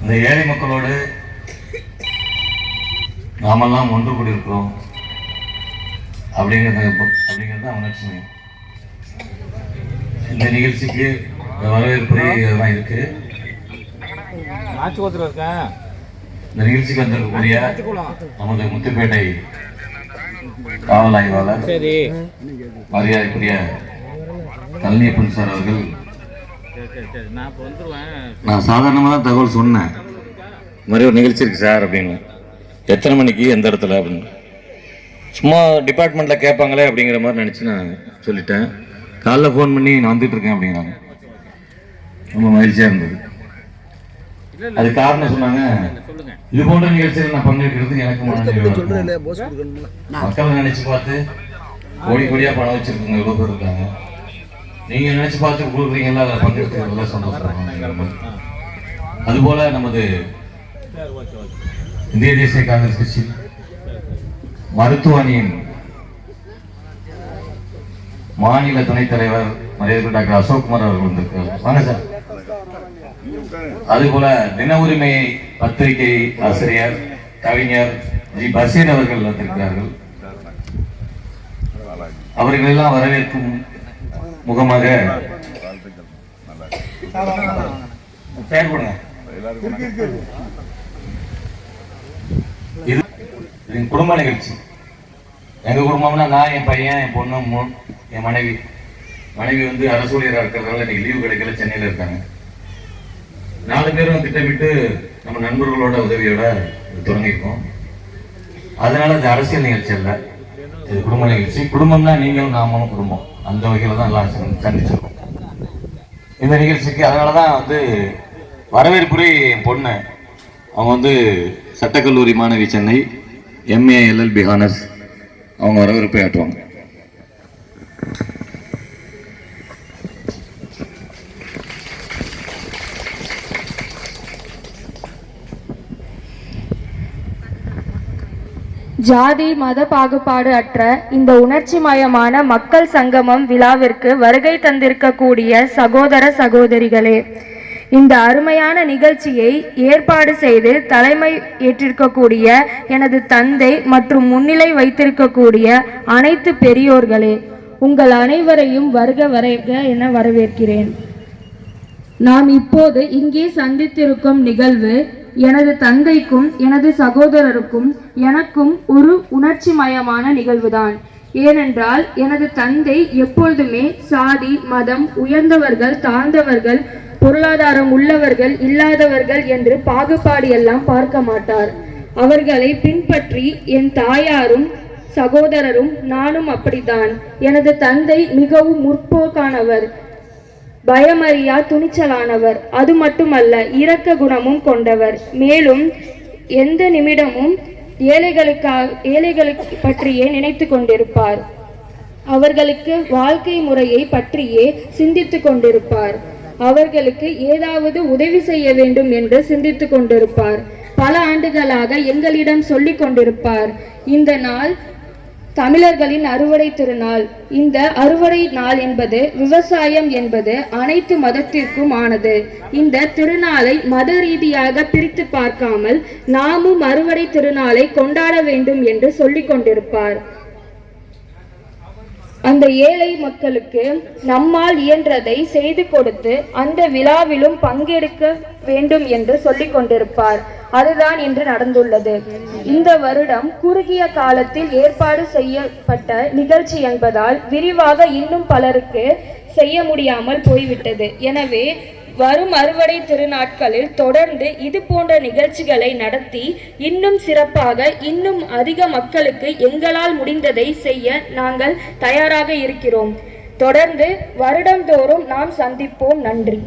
இந்த ஏழை மக்களோடு நாமெல்லாம் ஒன்று கூடியிருக்கிறோம் அப்படிங்கிறது உணர்ச்சி. இந்த நிகழ்ச்சிக்கு வரவேற்பு இதெல்லாம் இருக்கு. இந்த நிகழ்ச்சிக்கு வந்திருக்கக்கூடிய நமது முத்துப்பேட்டை காவல் ஆய்வாளர் மரியாதைக்குரிய கல்னியப்பன் சார் அவர்கள், நான் சாதாரணமாக தான் தகவல் சொன்னேன், இந்த மாதிரி ஒரு நிகழ்ச்சி இருக்கு சார் அப்படின்னு. எத்தனை மணிக்கு எந்த இடத்துல அப்படின்னு சும்மா டிபார்ட்மெண்ட்டில் கேட்பாங்களே அப்படிங்கிற மாதிரி நினச்சி நான் சொல்லிட்டேன். காலைல ஃபோன் பண்ணி நான் வந்துட்டு இருக்கேன் அப்படிங்கிறாங்க. ரொம்ப மகிழ்ச்சியாக இருந்தது. அது காரணம் சொன்னாங்க, இது போன்ற நிகழ்ச்சியில் நான் பங்கேற்கிறது எனக்கு மக்கள் நினைச்சு பார்த்து கோடி கோடியா பணம் வச்சிருக்கவங்க எவ்வளோ பேர் இருக்காங்க. நீங்க நினைச்சு பார்த்து கொடுக்குறீங்களா, அதில் பங்கெடுத்துக்கிறதுல சந்தோஷம். அதுபோல நமது இந்திய தேசிய காங்கிரஸ் கட்சி மருத்துவ அணியின் மாநில துணைத் தலைவர் மரியாதை டாக்டர் அசோக்குமார் அவர்கள் வந்திருக்கார். வாங்க சார். அதுபோல தின உரிமை பத்திரிகை ஆசிரியர் கவிஞர் ஜி பசீர் அவர்கள் வந்திருக்கிறார்கள். அவர்களெல்லாம் வரவேற்கும் முகமாக இது குடும்ப நிகழ்ச்சி. எங்க குடும்பம்னா நான், என் பையன், என் பொண்ணு, என் மனைவி வந்து அரசு ஊழியராக இருக்கிறதால இன்னைக்கு லீவு கிடைக்கல, சென்னையில் இருக்காங்க. 4 பேரும் திட்டமிட்டு நம்ம நண்பர்களோட உதவியோட தொடங்கியிருக்கோம். அதனால இது அரசியல் நிகழ்ச்சி அல்ல, இது குடும்ப நிகழ்ச்சி. குடும்பம்னா நீங்களும் நாமளும் குடும்பம், அந்த வகையில தான் எல்லாம் சந்திச்சிருக்கோம் இந்த நிகழ்ச்சிக்கு. அதனாலதான் வந்து வரவேற்புரை என் பொண்ணு, அவங்க வந்து சட்டக்கல்லூரி மாணவி, சென்னை MA LLB ஹானர்ஸ், அவங்க வரவேற்பை ஆற்றுவாங்க. ஜாதி மத பாகுபாடு அற்ற இந்த உணர்ச்சிமயமான மக்கள் சங்கமம் விழாவிற்கு வருகை தந்திருக்கக்கூடிய சகோதர சகோதரிகளே, இந்த அருமையான நிகழ்ச்சியை ஏற்பாடு செய்து தலைமை ஏற்றிருக்கக்கூடிய எனது தந்தை மற்றும் முன்னிலை வைத்திருக்கக்கூடிய அனைத்து பெரியோர்களே, உங்கள் அனைவரையும் வருக வருக என வரவேற்கிறேன். நாம் இப்போது இங்கே சந்தித்திருக்கும் நிகழ்வு எனது தந்தைக்கும் எனது சகோதரருக்கும் எனக்கும் ஒரு உணர்ச்சிமயமான நிகழ்வுதான். ஏனென்றால் எனது தந்தை எப்பொழுதுமே சாதி மதம், உயர்ந்தவர்கள் தாழ்ந்தவர்கள், பொருளாதாரம் உள்ளவர்கள் இல்லாதவர்கள் என்று பாகுபாடு எல்லாம் பார்க்க மாட்டார். அவர்களை பின்பற்றி என் தாயாரும் சகோதரரும் நானும் அப்படித்தான். எனது தந்தை மிகவும் முற்போக்கானவர், பயமறியா துணிச்சலானவர். அது மட்டுமல்ல, இரக்க குணமும் கொண்டவர். மேலும் எந்த நிமிடமும் ஏழைகளுக்கு பற்றியே நினைத்து கொண்டிருப்பார். அவர்களுக்கு வாழ்க்கை முறையை பற்றியே சிந்தித்து கொண்டிருப்பார். அவர்களுக்கு ஏதாவது உதவி செய்ய வேண்டும் என்று சிந்தித்து கொண்டிருப்பார். பல ஆண்டுகளாக எங்களிடம் சொல்லிக் கொண்டிருப்பார், இந்த நாள் தமிழர்களின் அறுவடை திருநாள். இந்த அறுவடை நாள் என்பது, விவசாயம் என்பது அனைத்து மதத்திற்கும் ஆனது. இந்த திருநாளை மத ரீதியாக பிரித்து பார்க்காமல் நாமும் அறுவடை திருநாளை கொண்டாட வேண்டும் என்று சொல்லிக் கொண்டிருப்பார். அந்த ஏழை மக்களுக்கு நம்மால் இயன்றதை செய்து கொடுத்து அந்த விழாவிலும் பங்கெடுக்க வேண்டும் என்று சொல்லிக் கொண்டிருப்பார். அதுதான் இன்று நடந்துள்ளது. இந்த வருடம் குறுகிய காலத்தில் ஏற்பாடு செய்யப்பட்ட நிகழ்ச்சி என்பதால் விரிவாக இன்னும் பலருக்கு செய்ய முடியாமல் போய்விட்டது. எனவே வரும் அறுவடை திருநாட்களில் தொடர்ந்து இது போன்ற நிகழ்ச்சிகளை நடத்தி இன்னும் சிறப்பாக இன்னும் அதிக மக்களுக்கு எங்களால் முடிந்ததை செய்ய நாங்கள் தயாராக இருக்கிறோம். தொடர்ந்து வருடந்தோறும் நாம் சந்திப்போம். நன்றி.